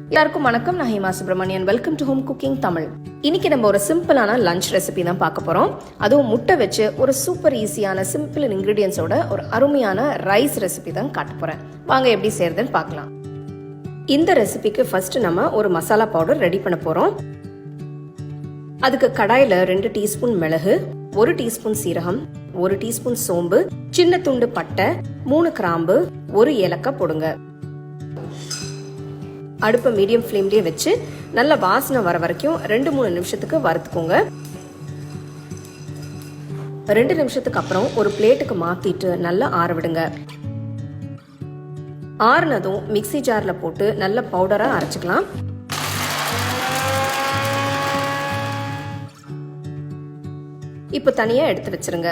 எல்லாருக்கும் வணக்கம். நான் Hema Subramanian. Welcome to home cooking Tamil. இன்னைக்கு நம்ம ஒரு சிம்பிளான லஞ்ச் ரெசிபி தான் பார்க்க போறோம். அதுவும் முட்டை வச்சு ஒரு சூப்பர் ஈஸியான சிம்பிள் இன்கிரீடியன்ஸோட ஒரு அருமையான ரைஸ் ரெசிபி தான் காட்ட போறேன். வாங்க எப்படி செய்யறதுன்னு பார்க்கலாம். இந்த ரெசிபிக்கு ஃபர்ஸ்ட் நம்ம ஒரு மசாலா பவுடர் ரெடி பண்ண போறோம். அதுக்கு கடாயில 2 டீஸ்பூன் மிளகு, 1 டீஸ்பூன் சீரகம், 1 டீஸ்பூன் சோம்பு, சின்ன துண்டு பட்டை, 3 கிராம்பு, 1 ஏலக்காய் போடுங்க. அடுப்பை மீடியம் ஃப்ளேம்லயே வச்சு நல்ல வாசனை வர வரைக்கும் 2-3 நிமிஷத்துக்கு வறுத்துக்கோங்க. 2 நிமிஷத்துக்கு அப்புறம் ஒரு பிளேட்டுக்கு மாத்திட்டு நல்லா ஆற விடுங்க. ஆறுனதும் மிக்ஸி ஜார்ல போட்டு நல்ல பவுடரா அரைச்சுக்கலாம். இப்போ தனியா எடுத்து வச்சிருங்க.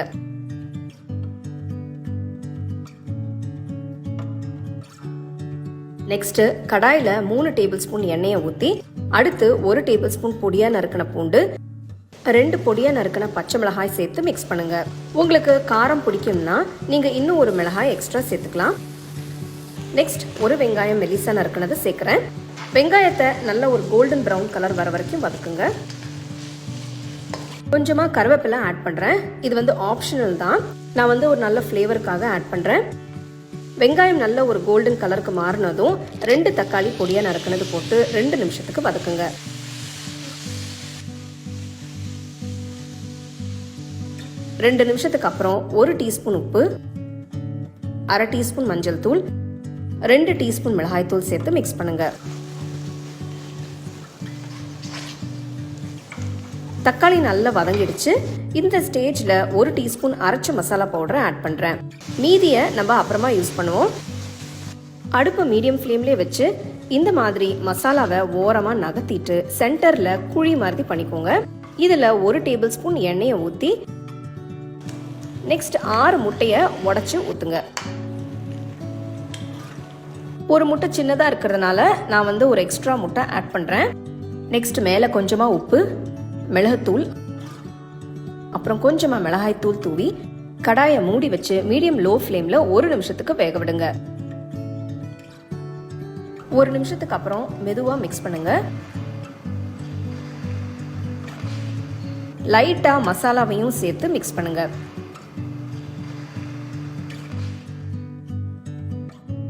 நெக்ஸ்ட் கடாயில 3 டேபிள் ஸ்பூன் எண்ணெயை ஊத்தி அடுத்து 1 டேபிள் ஸ்பூன் பொடியா நறுக்கின பூண்டு, 2 பொடியா நறுக்கின பச்சை மிளகாய் சேர்த்து மிக்ஸ் பண்ணுங்க. உங்களுக்கு காரம் பிடிக்கும்னா நீங்க இன்னும் ஒரு மிளகாய் எக்ஸ்ட்ரா சேர்த்துக்கலாம். நெக்ஸ்ட் ஒரு வெங்காயம் மெலிசா நறுக்கினதை சேர்க்கிறேன். வெங்காயத்தை நல்ல ஒரு கோல்டன் ப்ரௌன் கலர் வர வரைக்கும் வதக்குங்க. கொஞ்சமா கருவேப்பிலை ஆட் பண்றேன். இது ஆப்ஷனல் தான். நான் ஒரு நல்ல ஃப்ளேவருக்காக ஆட் பண்றேன். வெங்காயம் நல்ல ஒரு கோல்டன் கலருக்கு மாறினதும் 2 தக்காளி பொடியா நறுக்கினது போட்டு 2 நிமிஷத்துக்கு வதக்குங்க. ரெண்டு நிமிஷத்துக்கு அப்புறம் 1 டீஸ்பூன் உப்பு, 1/2 டீஸ்பூன் மஞ்சள் தூள், 2 டீஸ்பூன் மிளகாய் தூள் சேர்த்து மிக்ஸ் பண்ணுங்க. தக்காளி நல்லா வதங்கிடுச்சு. இந்த ஸ்டேஜ்ல 1 டீஸ்பூன் அரைச்ச மசாலா பவுடரை ஆட் பண்றேன். மீதியை நம்ம அப்புறமா யூஸ் பண்ணுவோம். அடுப்பை மீடியம் ஃப்ளேம்லயே வச்சு இந்த மாதிரி மசாலாவை ஓரமா நகர்த்திட்டு சென்டர்ல குழி மாதிரி பண்ணிக்கோங்க. இதுல 1 டேபிள் ஸ்பூன் எண்ணெயை ஊத்தி நெக்ஸ்ட் 6 முட்டைய உடைச்சு ஊத்துங்க. ஒரு முட்டை சின்னதா இருக்கிறதுனால நான் ஒரு எக்ஸ்ட்ரா முட்டை ஆட் பண்றேன். நெக்ஸ்ட் மேல கொஞ்சமா உப்பு, மிளகுத்தூள், அப்புறம் கொஞ்சமா மிளகாய் தூள் தூவி கடாயை மூடி வச்சு மீடியம் லோ ஃப்ளேம்ல 1 நிமிஷத்துக்கு வேக விடுங்க. 1 நிமிஷத்துக்கு அப்புறம் மெதுவா மிக்ஸ் பண்ணுங்க. லைட்டா மசாலாவையும் சேர்த்து மிக்ஸ் பண்ணுங்க.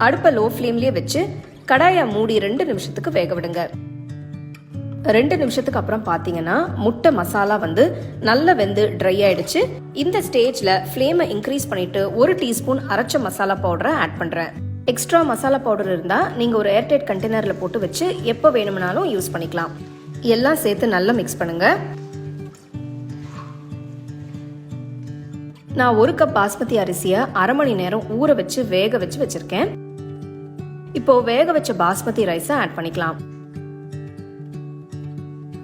அடுப்பை லோ ஃப்ளேம்லயே வச்சு கடாயை மூடி 2 நிமிஷத்துக்கு வேக விடுங்க. 2 நிமிஷத்துக்கு அப்புறம் பாத்தீங்கன்னா முட்டை மசாலா நல்லா வெந்து ட்ரை ஆயிடுச்சு. இந்த ஸ்டேஜ்ல ஃப்ளேமை இன்க்ரீஸ் பண்ணிட்டு 1 டீஸ்பூன் அரைச்ச மசாலா பவுடரை ஆட் பண்றேன். எக்ஸ்ட்ரா மசாலா பவுடர் இருந்தா நீங்க ஒரு ஏர்டைட் கண்டெய்னர்ல போட்டு வச்சு எப்போ வேணும்னாலும் யூஸ் பண்ணிக்கலாம். எல்லாம் சேர்த்து நல்லா மிக்ஸ் பண்ணுங்க. நான் 1 கப் பாஸ்மதி அரிசியை 1/2 மணி நேரம் ஊற வச்சு வேக வச்சு வச்சிருக்கேன். இப்போ வேக வச்ச பாஸ்மதி ரைஸை ஆட் பண்ணிக்கலாம்.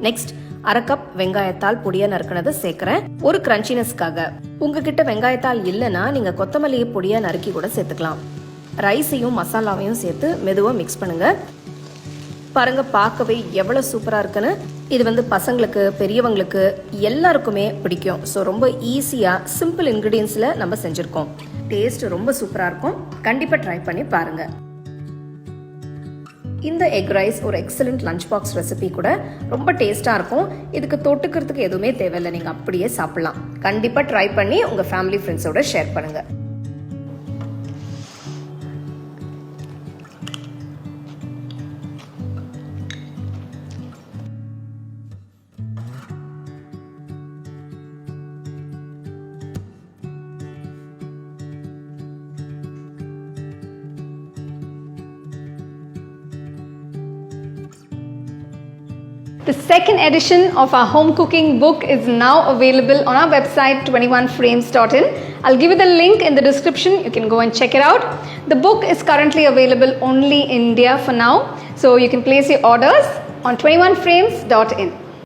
நெக்ஸ்ட் 1/2 கப் வெங்காயத்தால் பொடியா நறுக்கினதை சேர்க்கிறேன். ஒரு கிரன்ச்சினஸ்க்காக. உங்ககிட்ட வெங்காயத்தால் இல்லைன்னா நீங்க கொத்தமல்லியை பொடியா நறுக்கி கூட சேர்த்துக்கலாம். ரைஸையும் மசாலாவையும் சேர்த்து மெதுவா மிக்ஸ் பண்ணுங்க. பாருங்க, பார்க்கவே எவ்வளவு சூப்பரா இருக்குன்னு. இது பசங்களுக்கு, பெரியவங்களுக்கு எல்லாருக்குமே பிடிக்கும். ஸோ ரொம்ப ஈஸியா சிம்பிள் இன்கிரீடியன்ஸ்ல நம்ம செஞ்சிருக்கோம். டேஸ்ட் ரொம்ப சூப்பரா இருக்கும். கண்டிப்பா ட்ரை பண்ணி பாருங்க. இந்த எக் ரைஸ் ஒரு எக்ஸலண்ட் லஞ்ச் பாக்ஸ் ரெசிபி கூட. ரொம்ப டேஸ்டா இருக்கும். இதுக்கு தொட்டுக்கிறதுக்கு எதுவுமே தேவையில்லை. நீங்க அப்படியே சாப்பிடலாம். கண்டிப்பா ட்ரை பண்ணி உங்க ஃபேமிலி ஃப்ரெண்ட்ஸோட ஷேர் பண்ணுங்க. The second edition of our home cooking book is now available on our website 21frames.in. I'll give you the link in the description. You can go and check it out. The book is currently available only in India for now, so you can place your orders on 21frames.in.